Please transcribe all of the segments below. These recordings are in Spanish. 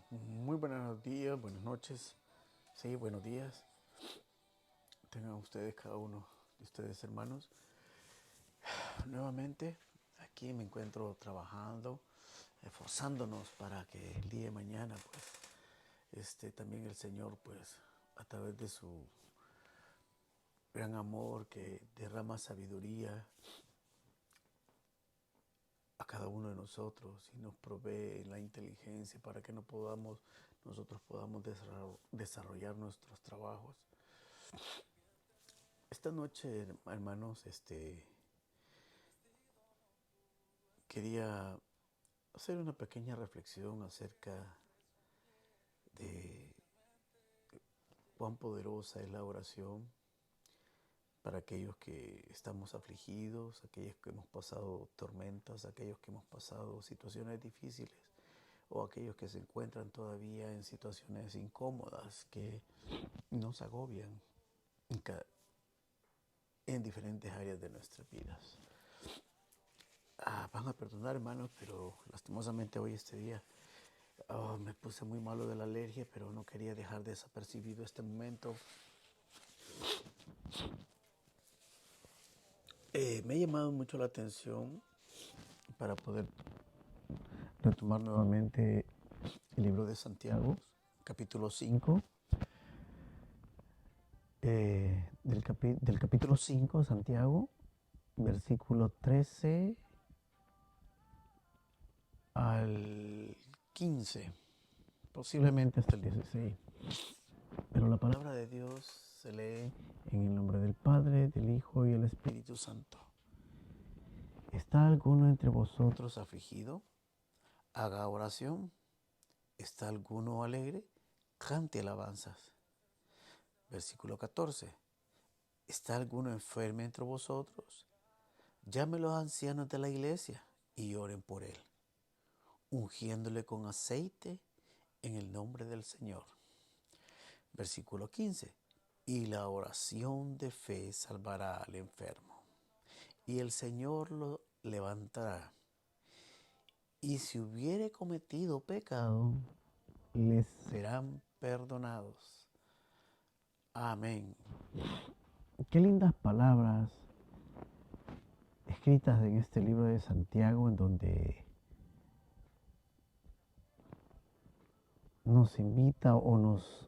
Muy buenos días, buenas noches. Sí, buenos días. Tengan ustedes, cada uno de ustedes, hermanos. Nuevamente, aquí me encuentro trabajando, esforzándonos para que el día de mañana, también el Señor, a través de su gran amor que derrama sabiduría a cada uno de nosotros y nos provee la inteligencia para que nosotros podamos desarrollar nuestros trabajos. Esta noche, hermanos, quería hacer una pequeña reflexión acerca de cuán poderosa es la oración para aquellos que estamos afligidos, aquellos que hemos pasado tormentas, aquellos que hemos pasado situaciones difíciles o aquellos que se encuentran todavía en situaciones incómodas que nos agobian en diferentes áreas de nuestras vidas. Van a perdonar, hermanos, pero lastimosamente hoy, este día, me puse muy malo de la alergia, pero no quería dejar desapercibido este momento. Me ha llamado mucho la atención para poder retomar nuevamente el libro de Santiago, capítulo 5. Del capítulo 5, Santiago, versículo 13 al 15, posiblemente hasta el 16. Pero la palabra de Dios se lee en el nombre del Padre, del Hijo y del Espíritu Santo. ¿Está alguno entre vosotros afligido? Haga oración. ¿Está alguno alegre? Cante alabanzas. Versículo 14. ¿Está alguno enfermo entre vosotros? Llame a los ancianos de la iglesia y oren por él, ungiéndole con aceite en el nombre del Señor. Versículo 15. Y la oración de fe salvará al enfermo, y el Señor lo levantará. Y si hubiere cometido pecado, les serán perdonados. Amén. Qué lindas palabras escritas en este libro de Santiago, en donde nos invita o nos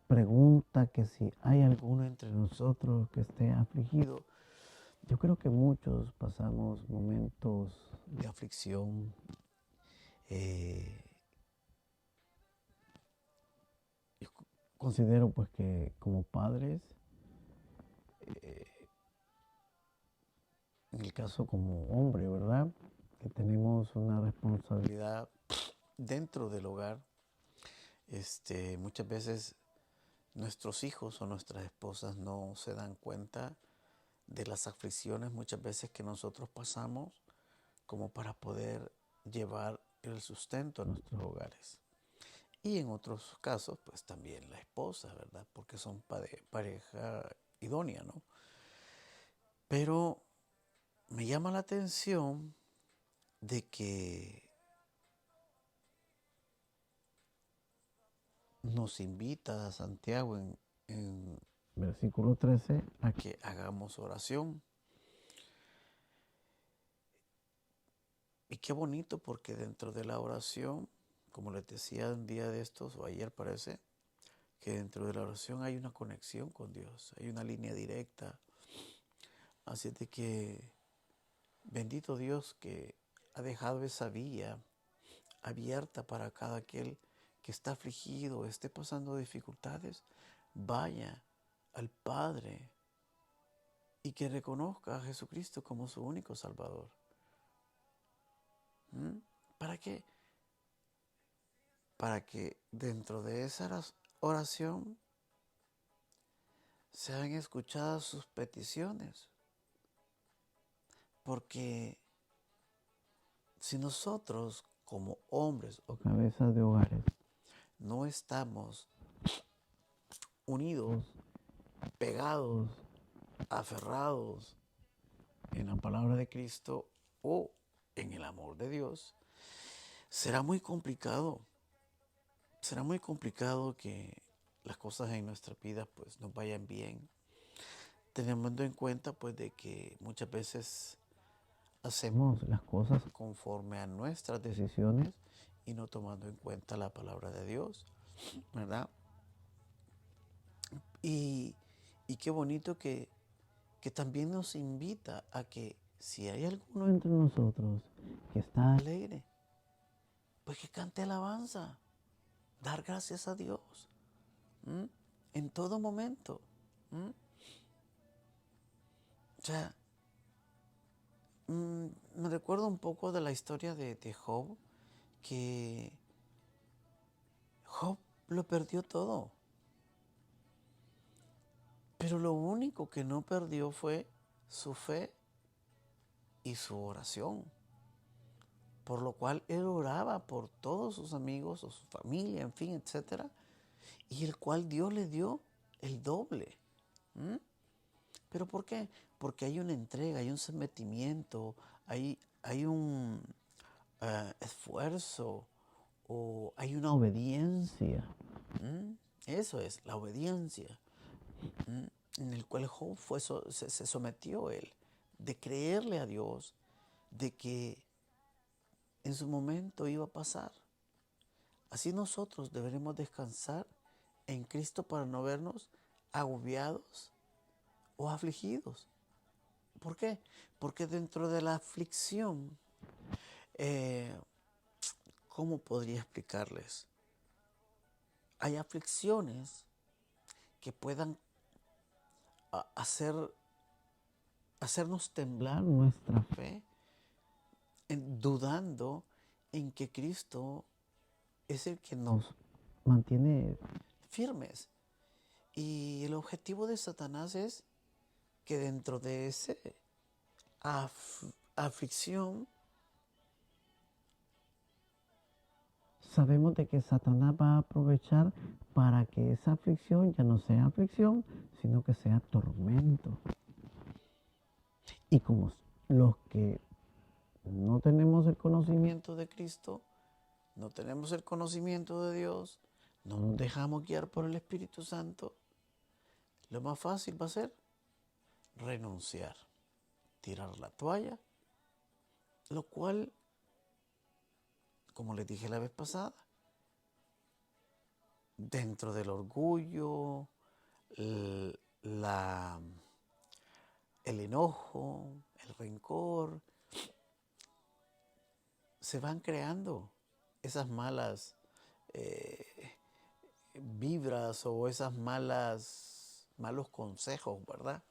pregunta que si hay alguno entre nosotros que esté afligido. Yo creo que muchos pasamos momentos de aflicción. Yo considero que como padres, en el caso como hombre, ¿verdad? Que tenemos una responsabilidad dentro del hogar. Muchas veces nuestros hijos o nuestras esposas no se dan cuenta de las aflicciones muchas veces que nosotros pasamos como para poder llevar el sustento a nuestros hogares. Y en otros casos, pues también la esposa, ¿verdad? Porque son pareja idónea, ¿no? Pero me llama la atención de que nos invita a Santiago en versículo 13 a que hagamos oración. Y qué bonito, porque dentro de la oración, como les decía un día de estos, o ayer parece, que dentro de la oración hay una conexión con Dios, hay una línea directa. Así es de que bendito Dios que ha dejado esa vía abierta para cada aquel que está afligido, esté pasando dificultades, vaya al Padre y que reconozca a Jesucristo como su único Salvador. ¿Para qué? Para que dentro de esa oración sean escuchadas sus peticiones. Porque si nosotros como hombres o cabezas de hogares no estamos unidos, pegados, aferrados en la palabra de Cristo o en el amor de Dios, será muy complicado será muy complicado que las cosas en nuestra vida pues nos vayan bien, teniendo en cuenta pues de que muchas veces hacemos las cosas conforme a nuestras decisiones y no tomando en cuenta la palabra de Dios, ¿verdad? Y, y qué bonito que también nos invita a que si hay alguno entre nosotros que está alegre, pues que cante alabanza, dar gracias a Dios, ¿m? En todo momento. ¿M? O sea, me recuerdo un poco de la historia de Job, que Job lo perdió todo, pero lo único que no perdió fue su fe y su oración, por lo cual él oraba por todos sus amigos o su familia, en fin, etcétera, y el cual Dios le dio el doble. ¿Mm? ¿Pero por qué? Porque hay una entrega, hay un sometimiento, hay un esfuerzo o hay una obediencia. ¿Mm? Eso es, la obediencia. ¿Mm? En el cual Job se sometió él, de creerle a Dios, de que en su momento iba a pasar. Así nosotros deberemos descansar en Cristo para no vernos agobiados o afligidos. ¿Por qué? Porque dentro de la aflicción, ¿cómo podría explicarles? Hay aflicciones que puedan hacernos temblar nuestra fe, dudando en que Cristo es el que nos mantiene firmes. Y el objetivo de Satanás es que dentro de esa aflicción, sabemos de que Satanás va a aprovechar para que esa aflicción ya no sea aflicción, sino que sea tormento. Y como los que no tenemos el conocimiento de Cristo, no tenemos el conocimiento de Dios, no nos dejamos guiar por el Espíritu Santo, lo más fácil va a ser renunciar, tirar la toalla, lo cual, como les dije la vez pasada, dentro del orgullo, la, el enojo, el rencor, se van creando esas malas vibras o esas malos consejos, ¿verdad?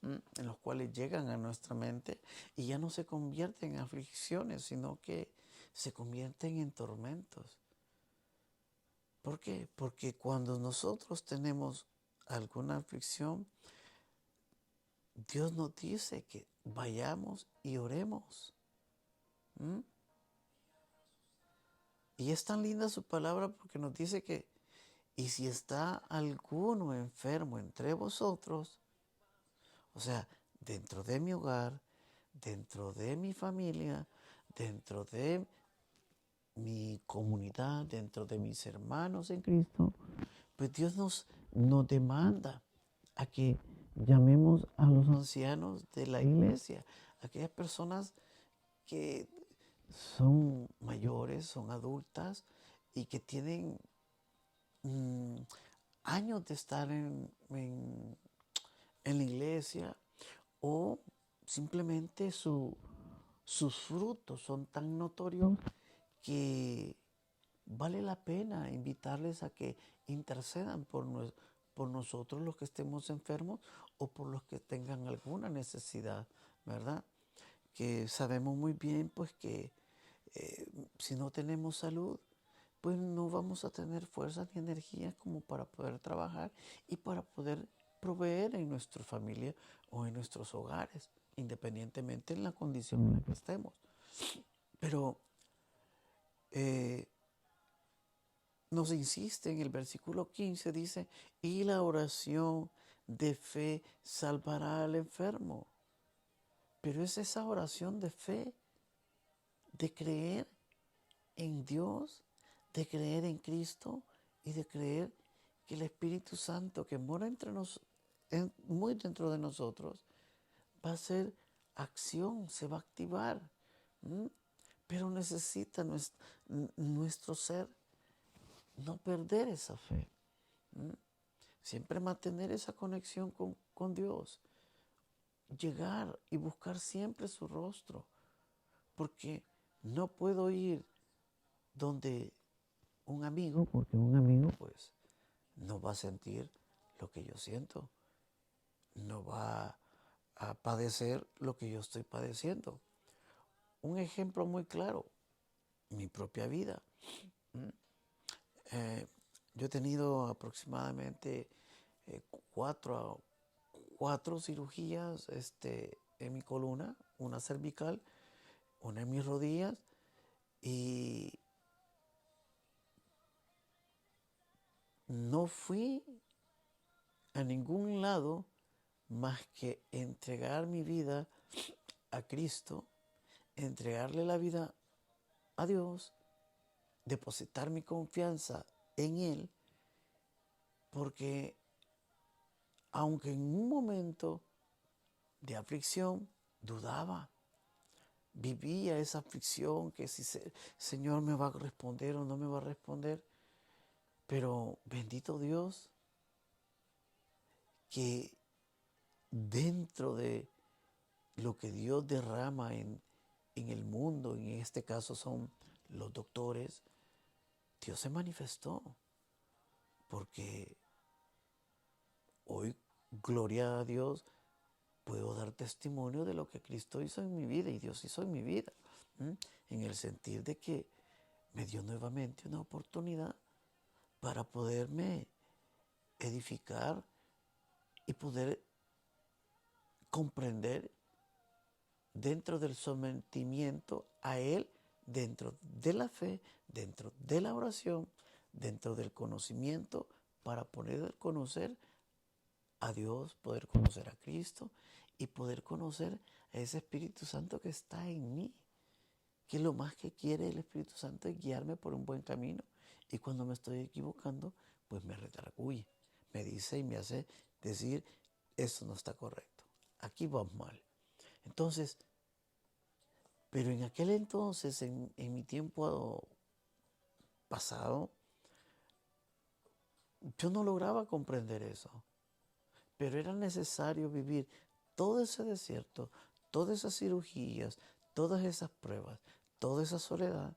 En los cuales llegan a nuestra mente y ya no se convierten en aflicciones, sino que se convierten en tormentos. ¿Por qué? Porque cuando nosotros tenemos alguna aflicción, Dios nos dice que vayamos y oremos. ¿Mm? Y es tan linda su palabra porque nos dice que, y si está alguno enfermo entre vosotros, o sea, dentro de mi hogar, dentro de mi familia, dentro de mi comunidad, dentro de mis hermanos en Cristo, pues Dios nos demanda a que llamemos a los ancianos de la iglesia, aquellas personas que son mayores, son adultas y que tienen años de estar en la iglesia, o simplemente sus frutos son tan notorios que vale la pena invitarles a que intercedan por nosotros los que estemos enfermos o por los que tengan alguna necesidad, ¿verdad? Que sabemos muy bien pues que si no tenemos salud, pues no vamos a tener fuerzas ni energías como para poder trabajar y para poder proveer en nuestra familia o en nuestros hogares, independientemente en la condición en la que estemos. Pero nos insiste en el versículo 15, dice, y la oración de fe salvará al enfermo. Pero es esa oración de fe, de creer en Dios, de creer en Cristo, y de creer que el Espíritu Santo que mora muy dentro de nosotros va a hacer acción, se va a activar. ¿Mm? Pero necesita nuestro ser no perder esa fe. ¿Mm? Siempre mantener esa conexión con Dios. Llegar y buscar siempre su rostro. Porque no puedo ir donde un amigo, porque un amigo pues no va a sentir lo que yo siento. No va a padecer lo que yo estoy padeciendo. Un ejemplo muy claro, mi propia vida. Yo he tenido aproximadamente cuatro cirugías en mi columna, una cervical, una en mis rodillas, y no fui a ningún lado más que entregar mi vida a Cristo, entregarle la vida a Dios, depositar mi confianza en Él, porque aunque en un momento de aflicción dudaba, vivía esa aflicción que si Señor me va a responder o no me va a responder, pero bendito Dios que dentro de lo que Dios derrama en el mundo, en este caso son los doctores, Dios se manifestó, porque hoy, gloria a Dios, puedo dar testimonio de lo que Cristo hizo en mi vida y Dios hizo en mi vida, en el sentido de que me dio nuevamente una oportunidad para poderme edificar y poder comprender dentro del sometimiento a Él, dentro de la fe, dentro de la oración, dentro del conocimiento, para poder conocer a Dios, poder conocer a Cristo y poder conocer a ese Espíritu Santo que está en mí. Que lo más que quiere el Espíritu Santo es guiarme por un buen camino. Y cuando me estoy equivocando, pues me redarguye, me dice y me hace decir, esto no está correcto, aquí vamos mal. Entonces, pero en aquel entonces, en mi tiempo pasado, yo no lograba comprender eso. Pero era necesario vivir todo ese desierto, todas esas cirugías, todas esas pruebas, toda esa soledad,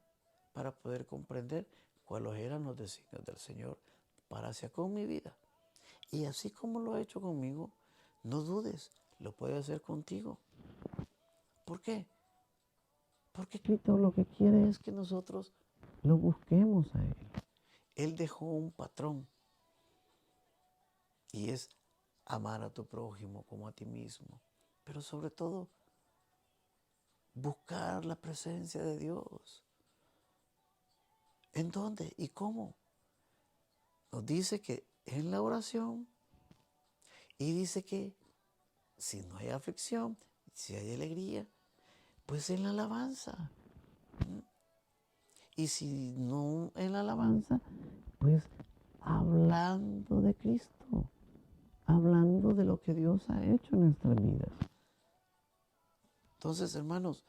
para poder comprender cuáles eran los designios del Señor para hacer con mi vida. Y así como lo ha hecho conmigo, no dudes, lo puede hacer contigo. ¿Por qué? Porque Cristo lo que quiere es que nosotros lo busquemos a Él. Él dejó un patrón y es amar a tu prójimo como a ti mismo. Pero sobre todo, buscar la presencia de Dios. ¿En dónde y cómo? Nos dice que en la oración y dice que si no hay aflicción, si hay alegría, pues en la alabanza. Y si no en la alabanza, pues hablando de Cristo, hablando de lo que Dios ha hecho en nuestras vidas. Entonces, hermanos,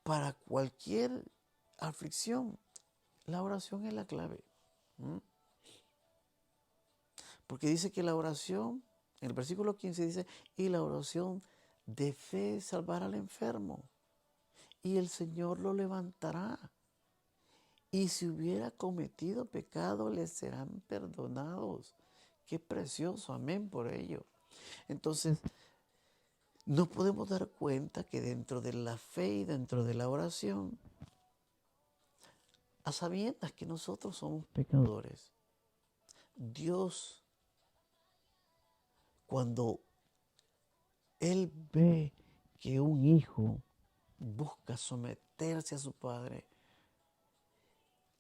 para cualquier aflicción, la oración es la clave. Porque dice que la oración, en el versículo 15 dice, y la oración de fe salvará al enfermo, y el Señor lo levantará. Y si hubiera cometido pecado, le serán perdonados. Qué precioso, amén por ello. Entonces, nos podemos dar cuenta que dentro de la fe y dentro de la oración, a sabiendas que nosotros somos pecadores, Dios, cuando Él ve que un hijo busca someterse a su padre,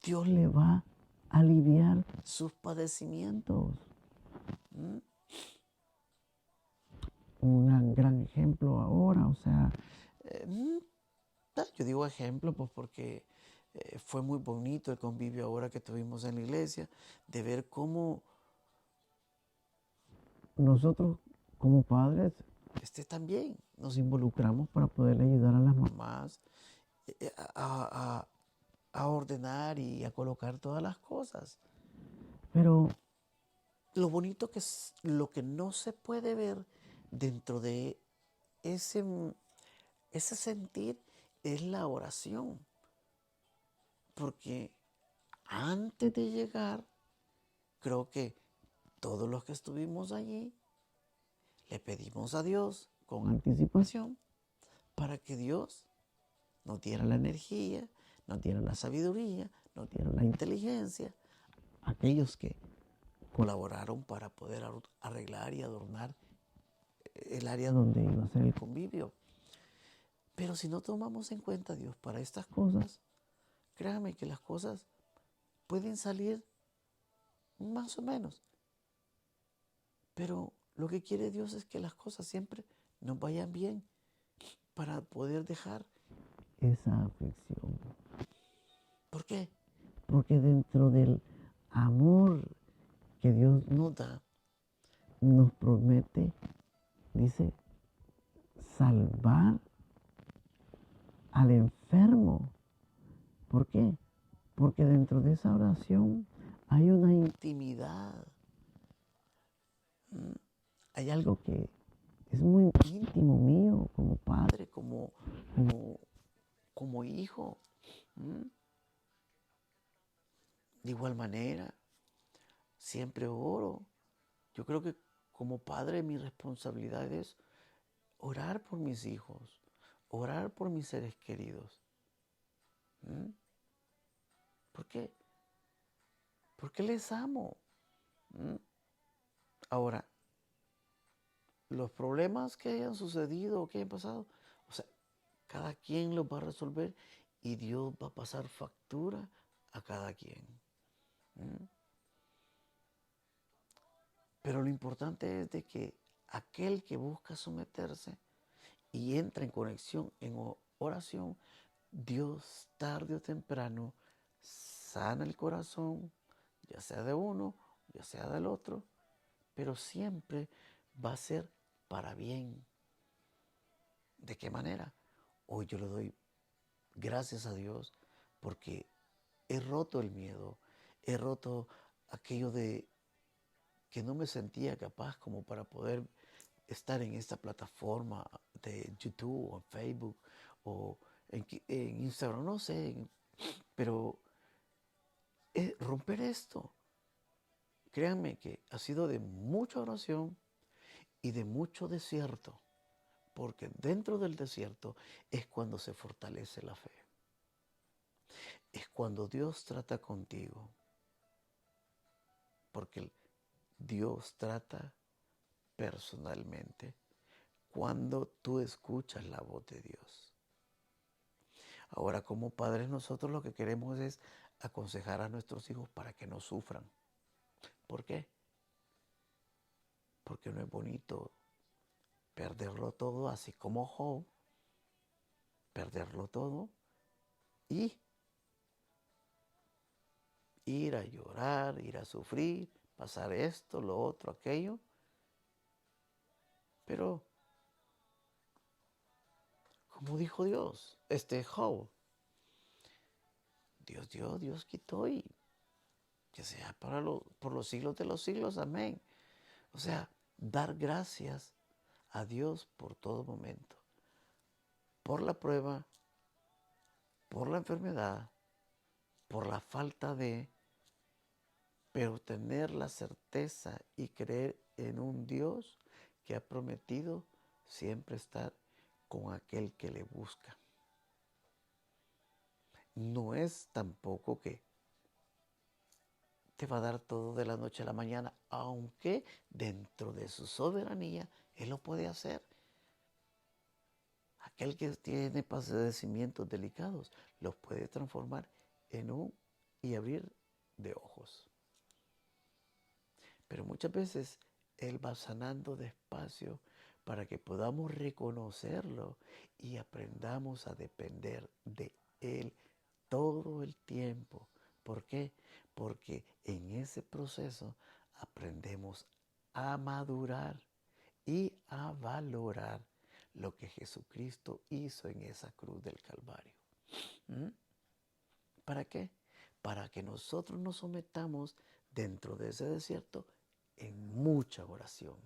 Dios le va a aliviar sus padecimientos. Un gran ejemplo ahora, o sea, yo digo ejemplo pues porque Fue muy bonito el convivio ahora que tuvimos en la iglesia, de ver cómo nosotros como padres también nos involucramos para poder ayudar a las mamás a ordenar y a colocar todas las cosas. Pero lo bonito que es, lo que no se puede ver dentro de ese, ese sentir es la oración. Porque antes de llegar, creo que todos los que estuvimos allí le pedimos a Dios con anticipación para que Dios nos diera la energía, nos diera la sabiduría, nos diera la inteligencia. Aquellos que colaboraron para poder arreglar y adornar el área donde iba a ser el convivio. Pero si no tomamos en cuenta a Dios para estas cosas, créanme que las cosas pueden salir más o menos. Pero lo que quiere Dios es que las cosas siempre nos vayan bien para poder dejar esa aflicción. ¿Por qué? Porque dentro del amor que Dios nos da, nos promete, dice, salvar al enfermo. ¿Por qué? Porque dentro de esa oración hay una intimidad. Hay algo que es muy íntimo mío como padre, como hijo. De igual manera, siempre oro. Yo creo que como padre mi responsabilidad es orar por mis hijos, orar por mis seres queridos. ¿Por qué? Porque les amo. Ahora, los problemas que hayan sucedido o que hayan pasado, o sea, cada quien los va a resolver y Dios va a pasar factura a cada quien. Pero lo importante es de que aquel que busca someterse y entra en conexión, en oración, Dios tarde o temprano sana el corazón, ya sea de uno, ya sea del otro, pero siempre va a ser para bien. ¿De qué manera? Hoy yo le doy gracias a Dios porque he roto el miedo, he roto aquello de que no me sentía capaz como para poder estar en esta plataforma de YouTube o Facebook o en Instagram, no sé, pero romper esto, créanme que ha sido de mucha oración y de mucho desierto, porque dentro del desierto es cuando se fortalece la fe. Es cuando Dios trata contigo, porque Dios trata personalmente cuando tú escuchas la voz de Dios. Ahora, como padres, nosotros lo que queremos es aconsejar a nuestros hijos para que no sufran. ¿Por qué? Porque no es bonito perderlo todo, así como Job, perderlo todo y ir a llorar, ir a sufrir, pasar esto, lo otro, aquello. Pero, como dijo Dios, Job, Dios dio, Dios quitó y que sea por los siglos de los siglos. Amén. O sea, dar gracias a Dios por todo momento. Por la prueba, por la enfermedad, por la falta de, pero tener la certeza y creer en un Dios que ha prometido siempre estar con aquel que le busca. No es tampoco que te va a dar todo de la noche a la mañana, aunque dentro de su soberanía Él lo puede hacer. Aquel que tiene padecimientos delicados los puede transformar en un y abrir de ojos. Pero muchas veces Él va sanando despacio para que podamos reconocerlo y aprendamos a depender de Él todo el tiempo. ¿Por qué? Porque en ese proceso aprendemos a madurar y a valorar lo que Jesucristo hizo en esa cruz del Calvario. ¿Mm? ¿Para qué? Para que nosotros nos sometamos dentro de ese desierto en mucha oración.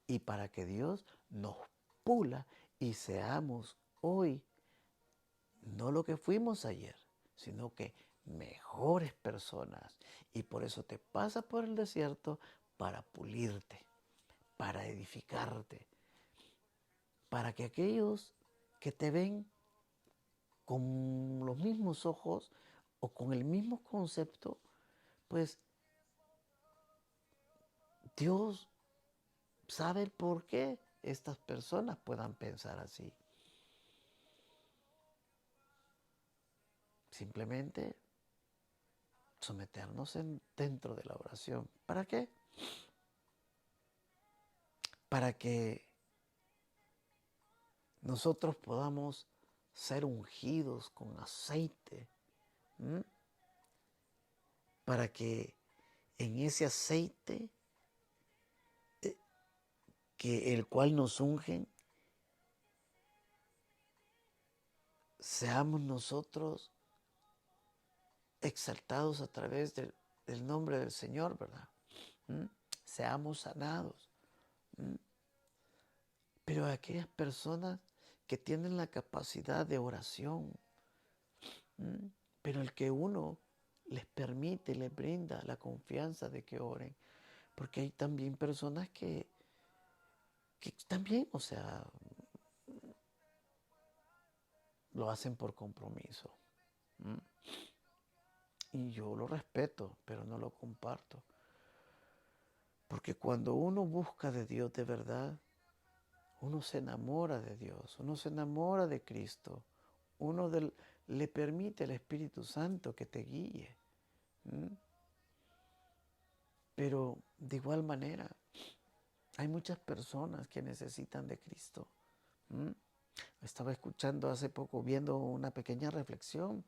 Y para que Dios nos pula y seamos hoy no lo que fuimos ayer, sino que mejores personas. Y por eso te pasas por el desierto para pulirte, para edificarte, para que aquellos que te ven con los mismos ojos o con el mismo concepto, pues Dios sabe el por qué estas personas puedan pensar así. Simplemente someternos dentro de la oración. ¿Para qué? Para que nosotros podamos ser ungidos con aceite, ¿m? Para que en ese aceite que el cual nos ungen, seamos nosotros exaltados a través del nombre del Señor, ¿verdad? ¿Mm? Seamos sanados. ¿Mm? Pero aquellas personas que tienen la capacidad de oración, ¿Mm? Pero el que uno les permite, les brinda la confianza de que oren, porque hay también personas que también, o sea, lo hacen por compromiso. ¿Mm? Y yo lo respeto, pero no lo comparto. Porque cuando uno busca de Dios de verdad, uno se enamora de Dios, uno se enamora de Cristo, le permite al Espíritu Santo que te guíe. ¿Mm? Pero de igual manera, hay muchas personas que necesitan de Cristo. ¿Mm? Estaba escuchando hace poco, viendo una pequeña reflexión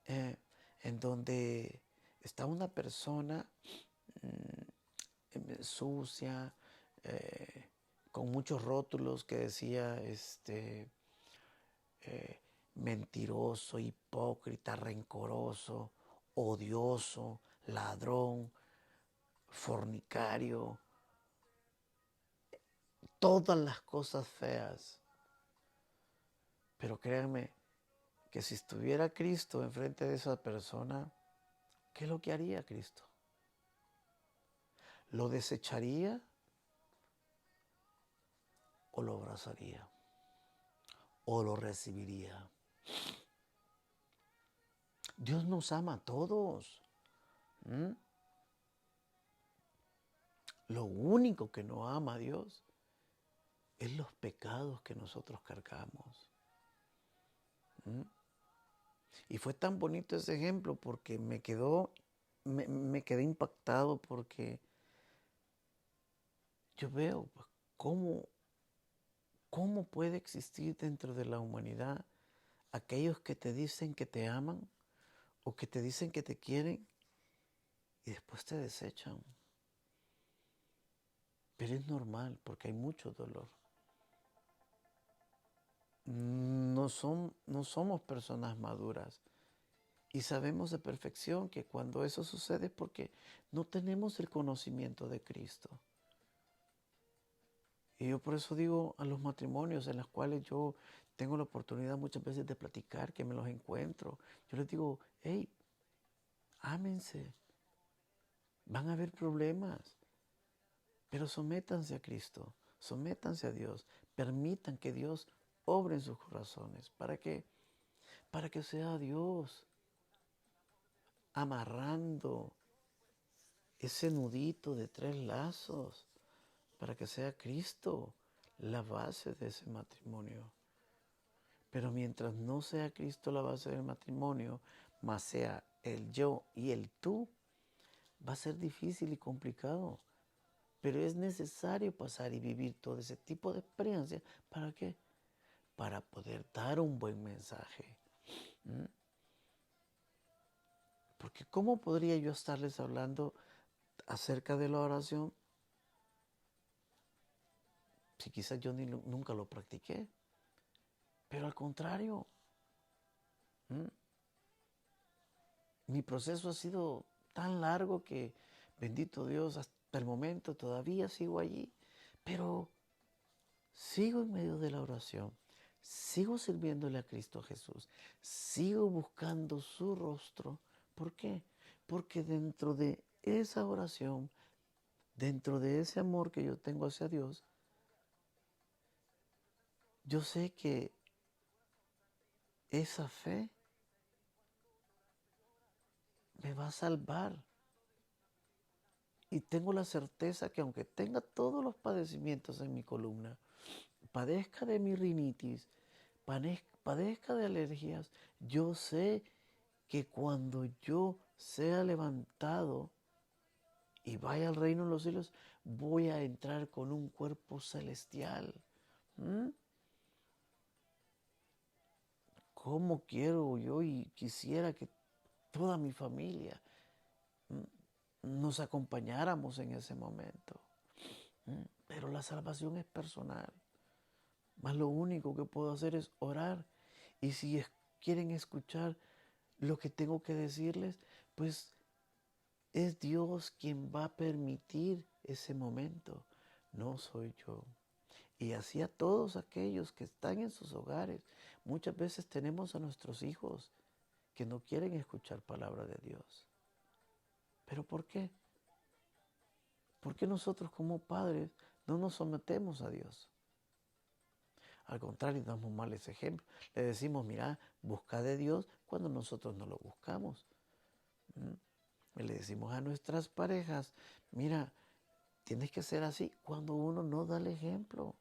en donde está una persona sucia, con muchos rótulos que decía mentiroso, hipócrita, rencoroso, odioso, ladrón, fornicario, todas las cosas feas. Pero créanme que si estuviera Cristo enfrente de esa persona, ¿qué es lo que haría Cristo? ¿Lo desecharía o lo abrazaría? ¿O lo recibiría? Dios nos ama a todos. ¿Mm? Lo único que no ama a Dios es los pecados que nosotros cargamos. ¿Mm? Y fue tan bonito ese ejemplo porque me quedé impactado porque yo veo pues, cómo puede existir dentro de la humanidad aquellos que te dicen que te aman o que te dicen que te quieren y después te desechan. Pero es normal porque hay mucho dolor. No somos personas maduras y sabemos de perfección que cuando eso sucede es porque no tenemos el conocimiento de Cristo. Y yo por eso digo a los matrimonios en los cuales yo tengo la oportunidad muchas veces de platicar, que me los encuentro, yo les digo, hey, ámense, van a haber problemas, pero sométanse a Cristo, sométanse a Dios, permitan que Dios obre en sus corazones. ¿Para qué? Para que sea Dios amarrando ese nudito de 3 lazos, para que sea Cristo la base de ese matrimonio. Pero mientras no sea Cristo la base del matrimonio, más sea el yo y el tú, va a ser difícil y complicado. Pero es necesario pasar y vivir todo ese tipo de experiencias. ¿Para qué? Para poder dar un buen mensaje. ¿Mm? Porque ¿cómo podría yo estarles hablando acerca de la oración si quizás yo nunca lo practiqué? Pero al contrario, ¿Mm? Mi proceso ha sido tan largo que, bendito Dios, hasta el momento todavía sigo allí, pero sigo en medio de la oración, sigo sirviéndole a Cristo Jesús, sigo buscando su rostro. ¿Por qué? Porque dentro de esa oración, dentro de ese amor que yo tengo hacia Dios, yo sé que esa fe me va a salvar. Y tengo la certeza que aunque tenga todos los padecimientos en mi columna, padezca de mi rinitis, padezca de alergias, yo sé que cuando yo sea levantado y vaya al reino de los cielos, voy a entrar con un cuerpo celestial. ¿Mm? ¿Cómo quiero yo y quisiera que toda mi familia nos acompañáramos en ese momento? Pero la salvación es personal. Más lo único que puedo hacer es orar. Y si quieren escuchar lo que tengo que decirles, pues es Dios quien va a permitir ese momento. No soy yo. Y así a todos aquellos que están en sus hogares. Muchas veces tenemos a nuestros hijos que no quieren escuchar palabra de Dios. ¿Pero por qué? Porque nosotros como padres no nos sometemos a Dios. Al contrario, damos males ejemplos. Le decimos, mira, busca de Dios cuando nosotros no lo buscamos. Y le decimos a nuestras parejas, mira, tienes que ser así cuando uno no da el ejemplo.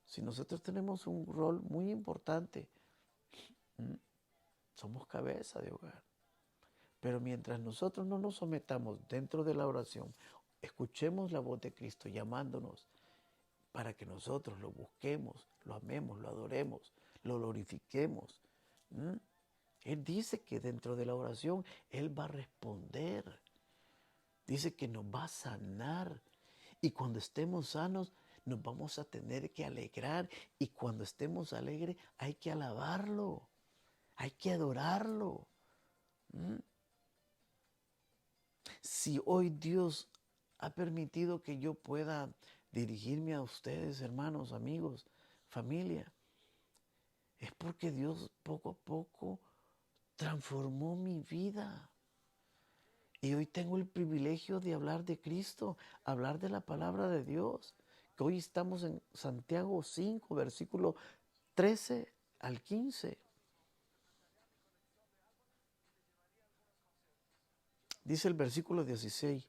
Si nosotros tenemos un rol muy importante, somos cabeza de hogar. Pero mientras nosotros no nos sometamos dentro de la oración, escuchemos la voz de Cristo llamándonos para que nosotros lo busquemos, lo amemos, lo adoremos, lo glorifiquemos. Él dice que dentro de la oración Él va a responder. Dice que nos va a sanar. Y cuando estemos sanos, nos vamos a tener que alegrar. Y cuando estemos alegres, hay que alabarlo. Hay que adorarlo. Si hoy Dios ha permitido que yo pueda dirigirme a ustedes, hermanos, amigos, familia, es porque Dios poco a poco transformó mi vida. Y hoy tengo el privilegio de hablar de Cristo, hablar de la palabra de Dios. Que hoy estamos en Santiago 5, versículo 13 al 15. Dice el versículo 16,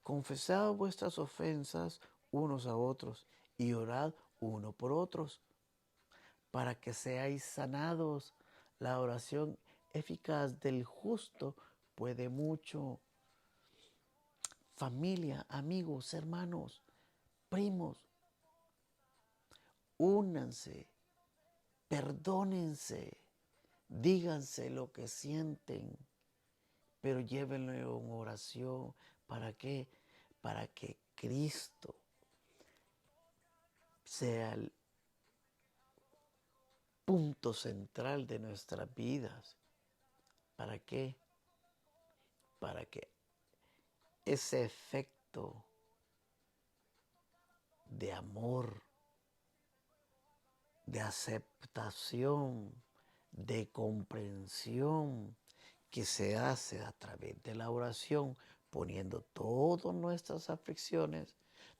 confesad vuestras ofensas unos a otros y orad uno por otros, para que seáis sanados. La oración eficaz del justo puede mucho. Familia, amigos, hermanos, primos, únanse, perdónense, díganse lo que sienten, pero llévenlo en oración. ¿Para qué? Para que Cristo sea el punto central de nuestras vidas. ¿Para qué? Para que ese efecto de amor, de aceptación, de comprensión que se hace a través de la oración, poniendo todas nuestras aflicciones,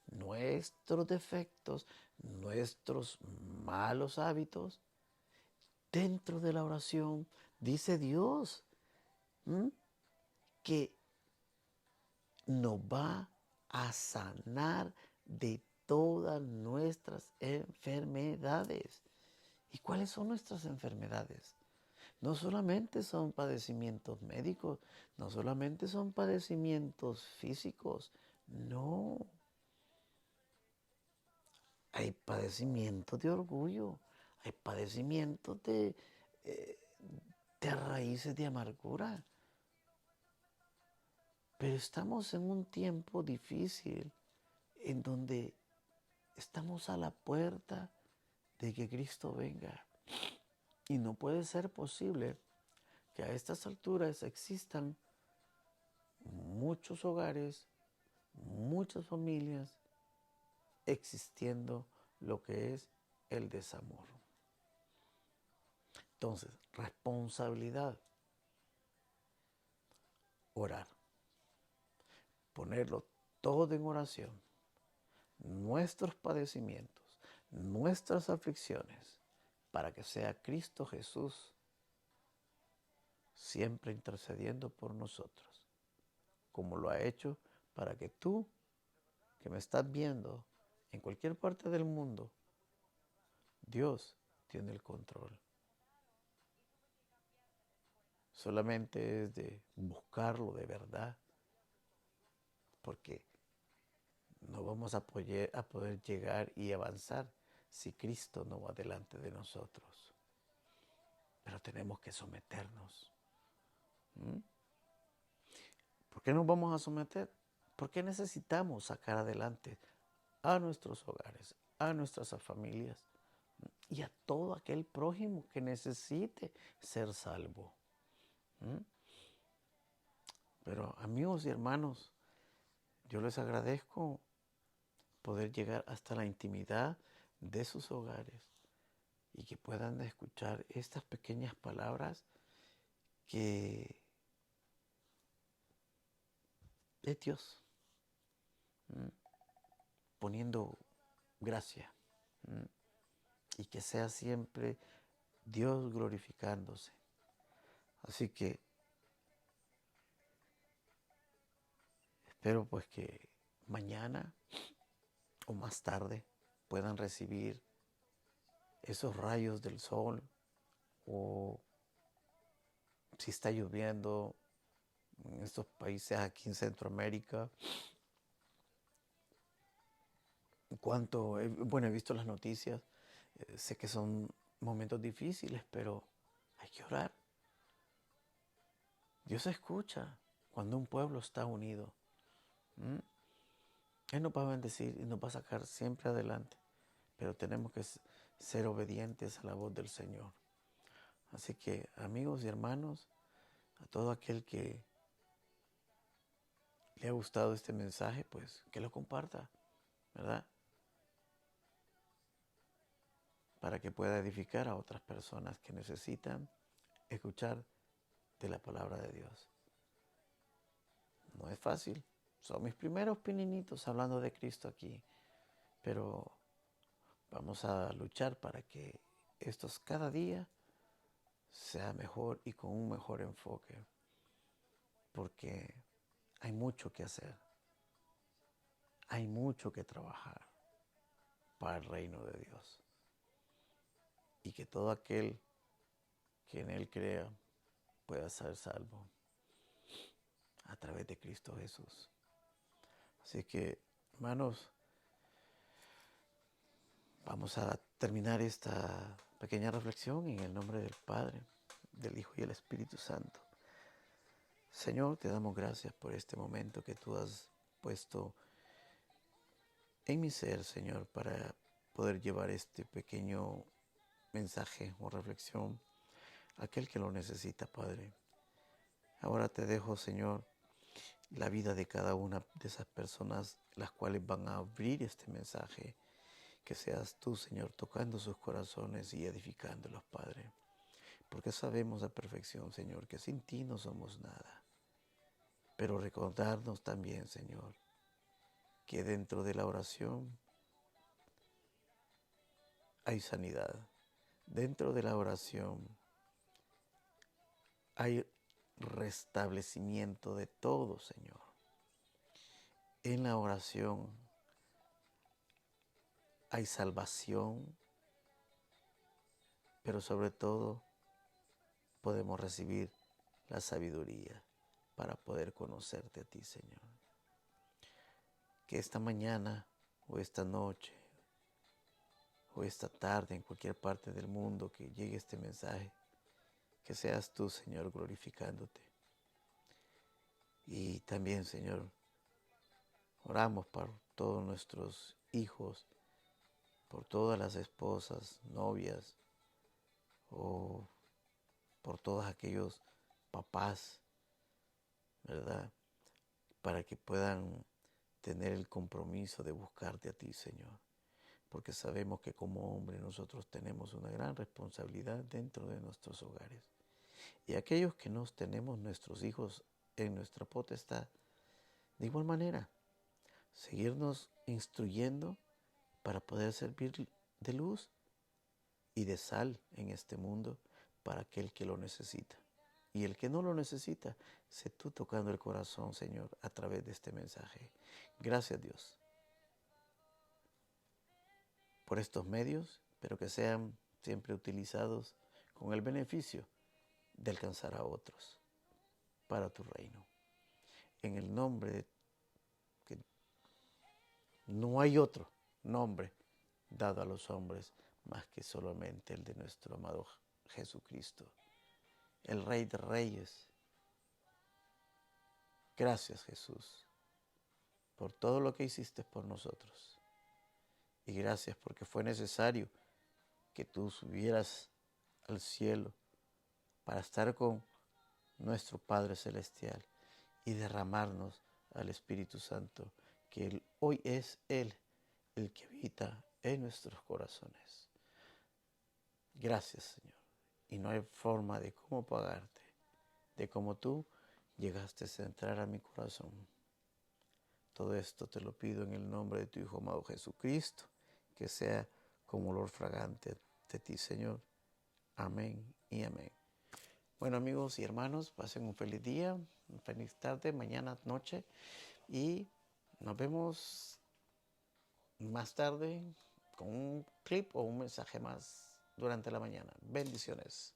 nuestros defectos, nuestros malos hábitos, dentro de la oración, dice Dios, que nos va a sanar de todas nuestras enfermedades. ¿Y cuáles son nuestras enfermedades? No solamente son padecimientos médicos, no solamente son padecimientos físicos, no. Hay padecimientos de orgullo, hay padecimientos de raíces de amargura. Pero estamos en un tiempo difícil en donde estamos a la puerta de que Cristo venga. Y no puede ser posible que a estas alturas existan muchos hogares, muchas familias existiendo lo que es el desamor. Entonces, responsabilidad, orar, ponerlo todo en oración, nuestros padecimientos, nuestras aflicciones, para que sea Cristo Jesús siempre intercediendo por nosotros, como lo ha hecho para que tú, que me estás viendo en cualquier parte del mundo, Dios tiene el control. Solamente es de buscarlo de verdad, porque no vamos a poder llegar y avanzar si Cristo no va delante de nosotros. Pero tenemos que someternos. ¿Por qué nos vamos a someter? Porque necesitamos sacar adelante a nuestros hogares, a nuestras familias y a todo aquel prójimo que necesite ser salvo. Pero amigos y hermanos, yo les agradezco poder llegar hasta la intimidad de sus hogares y que puedan escuchar estas pequeñas palabras que es Dios poniendo gracia y que sea siempre Dios glorificándose. Así que espero pues que mañana o más tarde puedan recibir esos rayos del sol, o si está lloviendo en estos países aquí en Centroamérica. He visto las noticias, sé que son momentos difíciles, pero hay que orar. Dios escucha cuando un pueblo está unido. Él nos va a bendecir y nos va a sacar siempre adelante, pero tenemos que ser obedientes a la voz del Señor. Así que, amigos y hermanos, a todo aquel que le ha gustado este mensaje, pues que lo comparta, ¿verdad? Para que pueda edificar a otras personas que necesitan escuchar de la palabra de Dios. No es fácil, son mis primeros pininitos hablando de Cristo aquí, pero vamos a luchar para que estos cada día sea mejor y con un mejor enfoque, porque hay mucho que hacer, hay mucho que trabajar para el reino de Dios, y que todo aquel que en Él crea pueda ser salvo a través de Cristo Jesús. Así que, hermanos, vamos a terminar esta pequeña reflexión en el nombre del Padre, del Hijo y del Espíritu Santo. Señor, te damos gracias por este momento que tú has puesto en mi ser, Señor, para poder llevar este pequeño mensaje o reflexión a aquel que lo necesita, Padre. Ahora te dejo, Señor, la vida de cada una de esas personas las cuales van a abrir este mensaje. Que seas tú, Señor, tocando sus corazones y edificándolos, Padre. Porque sabemos a perfección, Señor, que sin ti no somos nada. Pero recordarnos también, Señor, que dentro de la oración hay sanidad. Dentro de la oración hay restablecimiento de todo, Señor. En la oración hay salvación, pero sobre todo podemos recibir la sabiduría para poder conocerte a ti, Señor. Que esta mañana o esta noche o esta tarde en cualquier parte del mundo que llegue este mensaje, que seas tú, Señor, glorificándote. Y también, Señor, oramos por todos nuestros hijos, por todas las esposas, novias, o por todos aquellos papás, ¿verdad? Para que puedan tener el compromiso de buscarte a ti, Señor. Porque sabemos que como hombres nosotros tenemos una gran responsabilidad dentro de nuestros hogares. Y aquellos que nos tenemos nuestros hijos en nuestra potestad, de igual manera, seguirnos instruyendo para poder servir de luz y de sal en este mundo para aquel que lo necesita. Y el que no lo necesita, sé tú tocando el corazón, Señor, a través de este mensaje. Gracias, Dios, por estos medios, pero que sean siempre utilizados con el beneficio de alcanzar a otros para tu reino. En el nombre de que no hay otro nombre dado a los hombres más que solamente el de nuestro amado Jesucristo, el Rey de Reyes. Gracias, Jesús, por todo lo que hiciste por nosotros. Y gracias porque fue necesario que tú subieras al cielo para estar con nuestro Padre Celestial y derramarnos al Espíritu Santo, que hoy es Él el que habita en nuestros corazones. Gracias, Señor. Y no hay forma de cómo pagarte, de cómo tú llegaste a entrar a mi corazón. Todo esto te lo pido en el nombre de tu Hijo amado Jesucristo, que sea como olor fragante de ti, Señor. Amén y amén. Bueno, amigos y hermanos, pasen un feliz día, una feliz tarde, mañana, noche, y nos vemos más tarde con un clip o un mensaje más durante la mañana. Bendiciones.